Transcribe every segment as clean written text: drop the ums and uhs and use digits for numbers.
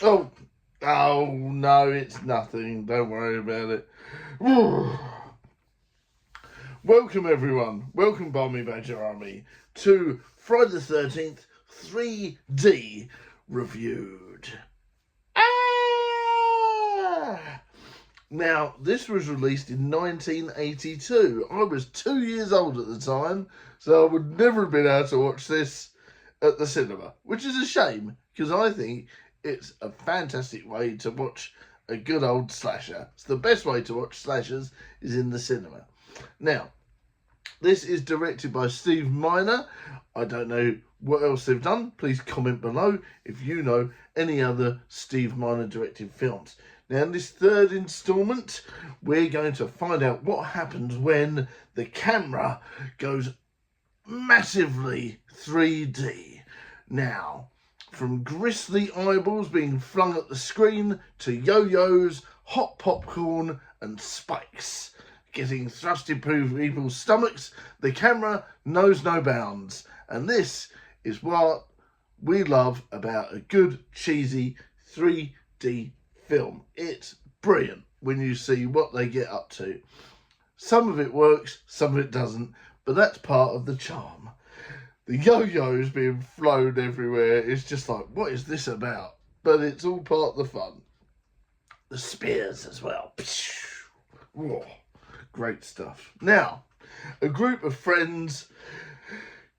Oh, no, it's nothing. Don't worry about it. Welcome, everyone. Welcome, Barmy Badger Army, to Friday the 13th 3D Reviewed. Now, this was released in 1982. I was 2 years old at the time, so I would never have been able to watch this at the cinema, which is a shame, because I think it's a fantastic way to watch a good old slasher. It's the best way to watch slashers is in the cinema. Now, this is directed by Steve Miner. I don't know what else they've done. Please comment below if you know any other Steve Miner directed films. Now, in this third instalment, we're going to find out what happens when the camera goes massively 3D. Now, from gristly eyeballs being flung at the screen to yo-yos, hot popcorn and spikes getting thrust into people's stomachs, the camera knows no bounds. And this is what we love about a good, cheesy 3D film. It's brilliant when you see what they get up to. Some of it works, some of it doesn't, but that's part of the charm. The yo-yos being flown everywhere is just like, what is this about? But it's all part of the fun. The spears as well. Whoa, great stuff. Now, a group of friends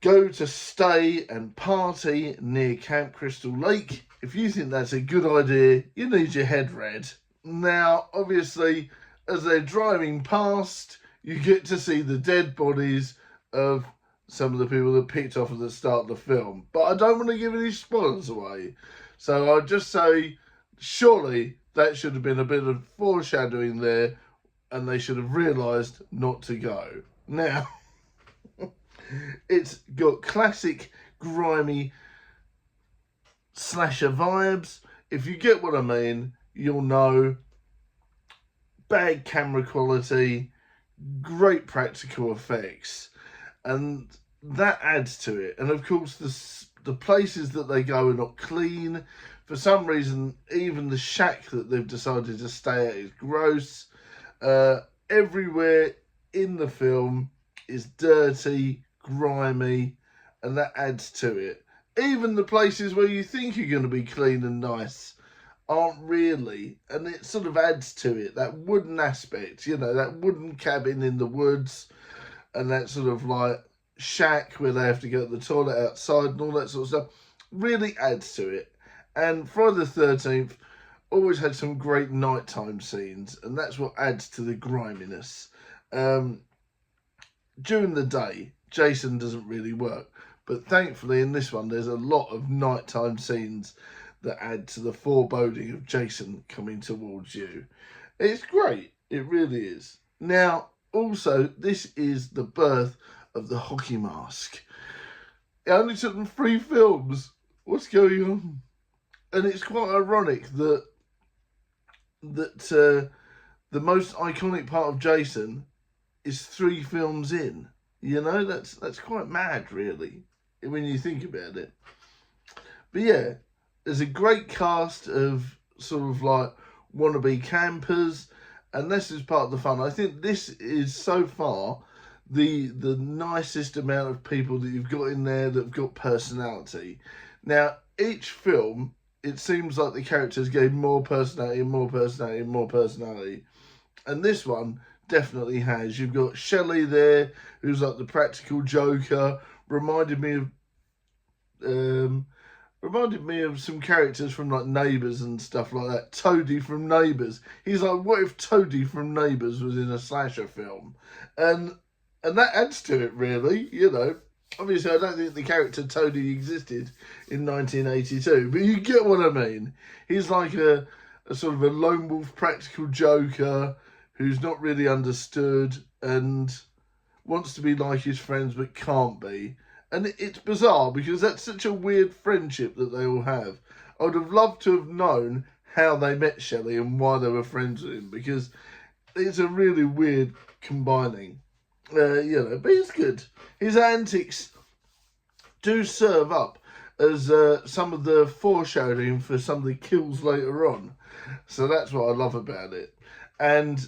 go to stay and party near Camp Crystal Lake. If you think that's a good idea, you need your head read. Now, obviously, as they're driving past, you get to see the dead bodies of some of the people that picked off at the start of the film. But I don't want to give any spoilers away. So I'll just say, surely that should have been a bit of foreshadowing there, and they should have realised not to go. Now, it's got classic, grimy slasher vibes. If you get what I mean, you'll know. Bad camera quality, great practical effects, and that adds to it. And of course, the places that they go are not clean. For some reason, even the shack that they've decided to stay at is gross. Everywhere in the film is dirty, grimy, and that adds to it. Even the places where you think you're going to be clean and nice aren't really, and it sort of adds to it. That wooden aspect, you know, that wooden cabin in the woods, and that sort of like shack where they have to go to the toilet outside and all that sort of stuff, really adds to it. And Friday the 13th always had some great nighttime scenes, and that's what adds to the griminess. During the day, Jason doesn't really work, but thankfully in this one there's a lot of nighttime scenes that add to the foreboding of Jason coming towards you. It's great, it really is. Now, also, this is the birth of the hockey mask. It only took them 3 films. What's going on? And it's quite ironic that the most iconic part of Jason is 3 films in. You know, that's quite mad, really, when you think about it. But yeah, there's a great cast of sort of like wannabe campers, and this is part of the fun. I think this is so far the nicest amount of people that you've got in there that have got personality. Now, each film, it seems like the characters gave more personality and more personality and more personality. And this one definitely has. You've got Shelley there, who's like the practical joker. Reminded me of some characters from like Neighbours and stuff like that. Toadie from Neighbours. He's like, what if Toadie from Neighbours was in a slasher film? And that adds to it, really, you know. Obviously, I don't think the character Toadie existed in 1982, but you get what I mean. He's like a sort of a lone wolf practical joker who's not really understood and wants to be like his friends but can't be. And it's bizarre because that's such a weird friendship that they all have. I would have loved to have known how they met Shelley and why they were friends with him, because it's a really weird combining. You know, but he's good. His antics do serve up as some of the foreshadowing for some of the kills later on. So that's what I love about it. And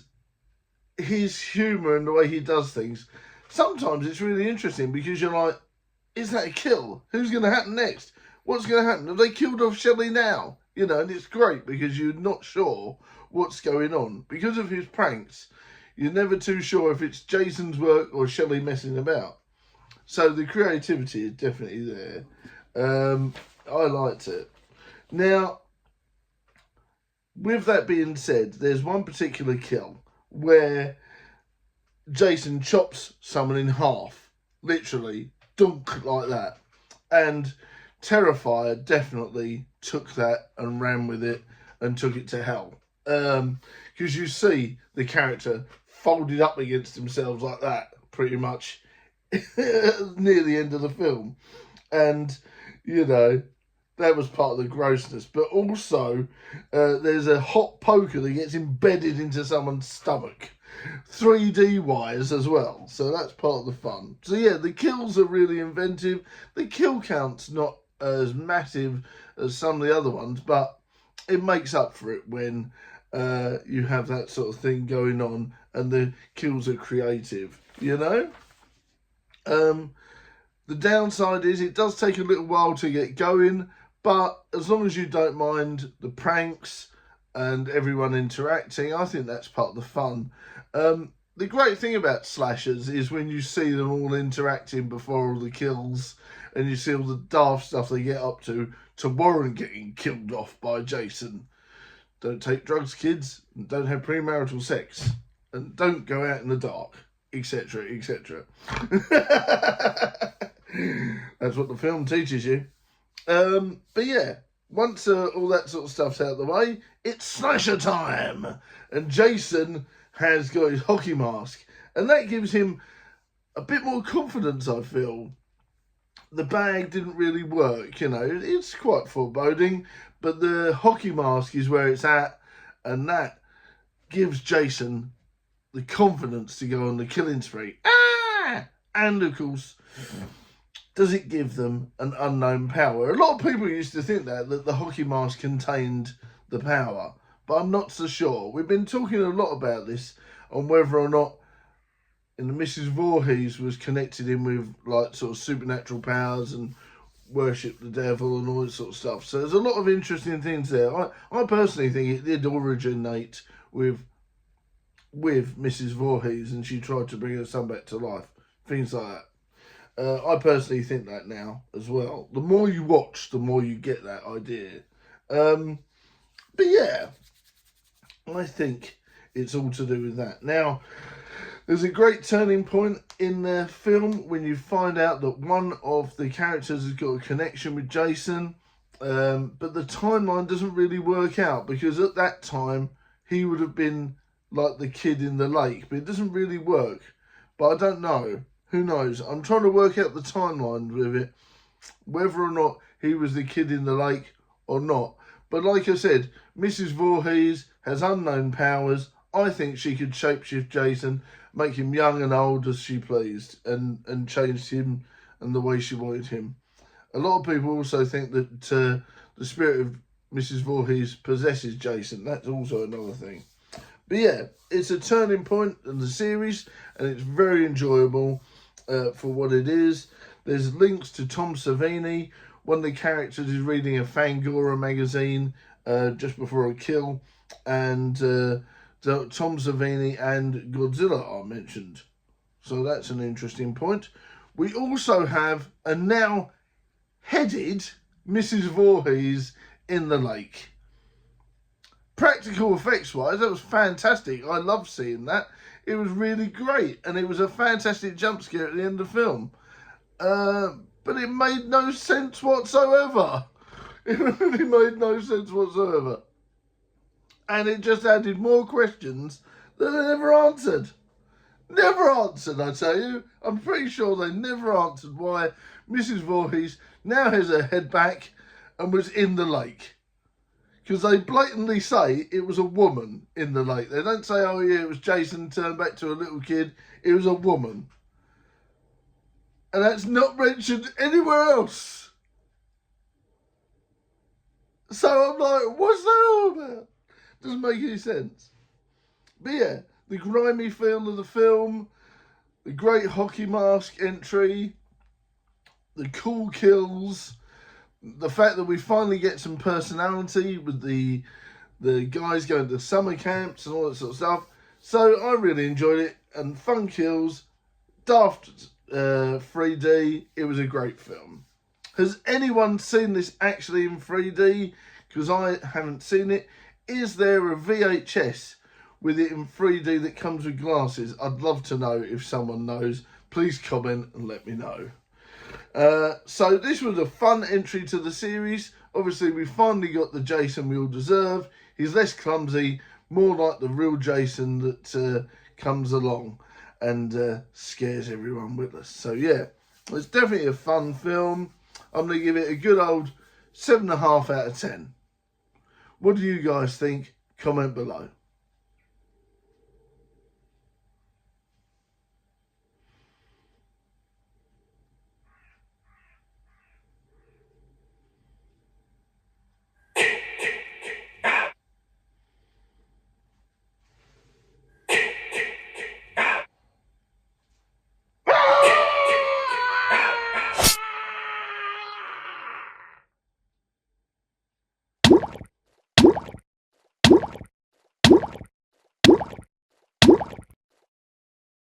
his humour and the way he does things, sometimes it's really interesting because you're like, is that a kill? Who's going to happen next? What's going to happen? Have they killed off Shelley now? You know, and it's great because you're not sure what's going on. Because of his pranks, you're never too sure if it's Jason's work or Shelley messing about. So the creativity is definitely there. I liked it. Now, with that being said, there's one particular kill where Jason chops someone in half, literally, dunk like that. And Terrifier definitely took that and ran with it and took it to hell. Because you see the character folded up against themselves like that, pretty much, near the end of the film. And, you know, that was part of the grossness. But also, there's a hot poker that gets embedded into someone's stomach. 3D wise as well. So that's part of the fun. So yeah, the kills are really inventive. The kill count's not as massive as some of the other ones, but it makes up for it when you have that sort of thing going on and the kills are creative, you know? The downside is it does take a little while to get going, but as long as you don't mind the pranks and everyone interacting, I think that's part of the fun. The great thing about slashers is when you see them all interacting before all the kills and you see all the daft stuff they get up to warrant getting killed off by Jason. Don't take drugs, kids, and don't have premarital sex, and don't go out in the dark, etc., etc. That's what the film teaches you. But yeah, once all that sort of stuff's out of the way, it's slasher time! And Jason has got his hockey mask, and that gives him a bit more confidence, I feel. The bag didn't really work, you know, it's quite foreboding, but the hockey mask is where it's at, and that gives Jason the confidence to go on the killing spree. And of course, does it give them an unknown power? A lot of people used to think that the hockey mask contained the power, but I'm not so sure. We've been talking a lot about this on whether or not Mrs. Voorhees was connected in with like sort of supernatural powers and worship the devil and all that sort of stuff. So there's a lot of interesting things there. I personally think it did originate with Mrs. Voorhees, and she tried to bring her son back to life. Things like that. I personally think that now as well. The more you watch, the more you get that idea. But yeah, I think it's all to do with that. Now, there's a great turning point in the film when you find out that one of the characters has got a connection with Jason, but the timeline doesn't really work out because at that time he would have been like the kid in the lake, but it doesn't really work. But I don't know. Who knows? I'm trying to work out the timeline with it, whether or not he was the kid in the lake or not. But like I said, Mrs. Voorhees has unknown powers. I think she could shapeshift Jason, make him young and old as she pleased, and change him and the way she wanted him. A lot of people also think that the spirit of Mrs. Voorhees possesses Jason. That's also another thing. But yeah, it's a turning point in the series, and it's very enjoyable for what it is. There's links to Tom Savini. One of the characters is reading a Fangora magazine just before a kill, and Tom Savini and Godzilla are mentioned. So that's an interesting point. We also have a now headed Mrs. Voorhees in the lake. Practical effects wise, that was fantastic. I loved seeing that. It was really great, and it was a fantastic jump scare at the end of the film. But it made no sense whatsoever. It really made no sense whatsoever. And it just added more questions that they never answered. Never answered, I tell you. I'm pretty sure they never answered why Mrs. Voorhees now has her head back and was in the lake. Because they blatantly say it was a woman in the lake. They don't say, oh yeah, it was Jason turned back to a little kid. It was a woman. And that's not mentioned anywhere else. So I'm like, what's that all about? Doesn't make any sense. But yeah, the grimy feel of the film, the great hockey mask entry, the cool kills, the fact that we finally get some personality with the guys going to summer camps and all that sort of stuff. So I really enjoyed it, and fun kills, daft 3D. It was a great film. Has anyone seen this actually in 3D? Because I haven't seen it. Is there a VHS with it in 3D that comes with glasses? I'd love to know if someone knows. Please comment and let me know. So this was a fun entry to the series. Obviously, we finally got the Jason we all deserve. He's less clumsy, more like the real Jason that comes along and scares everyone with us. So yeah, it's definitely a fun film. I'm going to give it a good old 7.5 out of 10. What do you guys think? Comment below.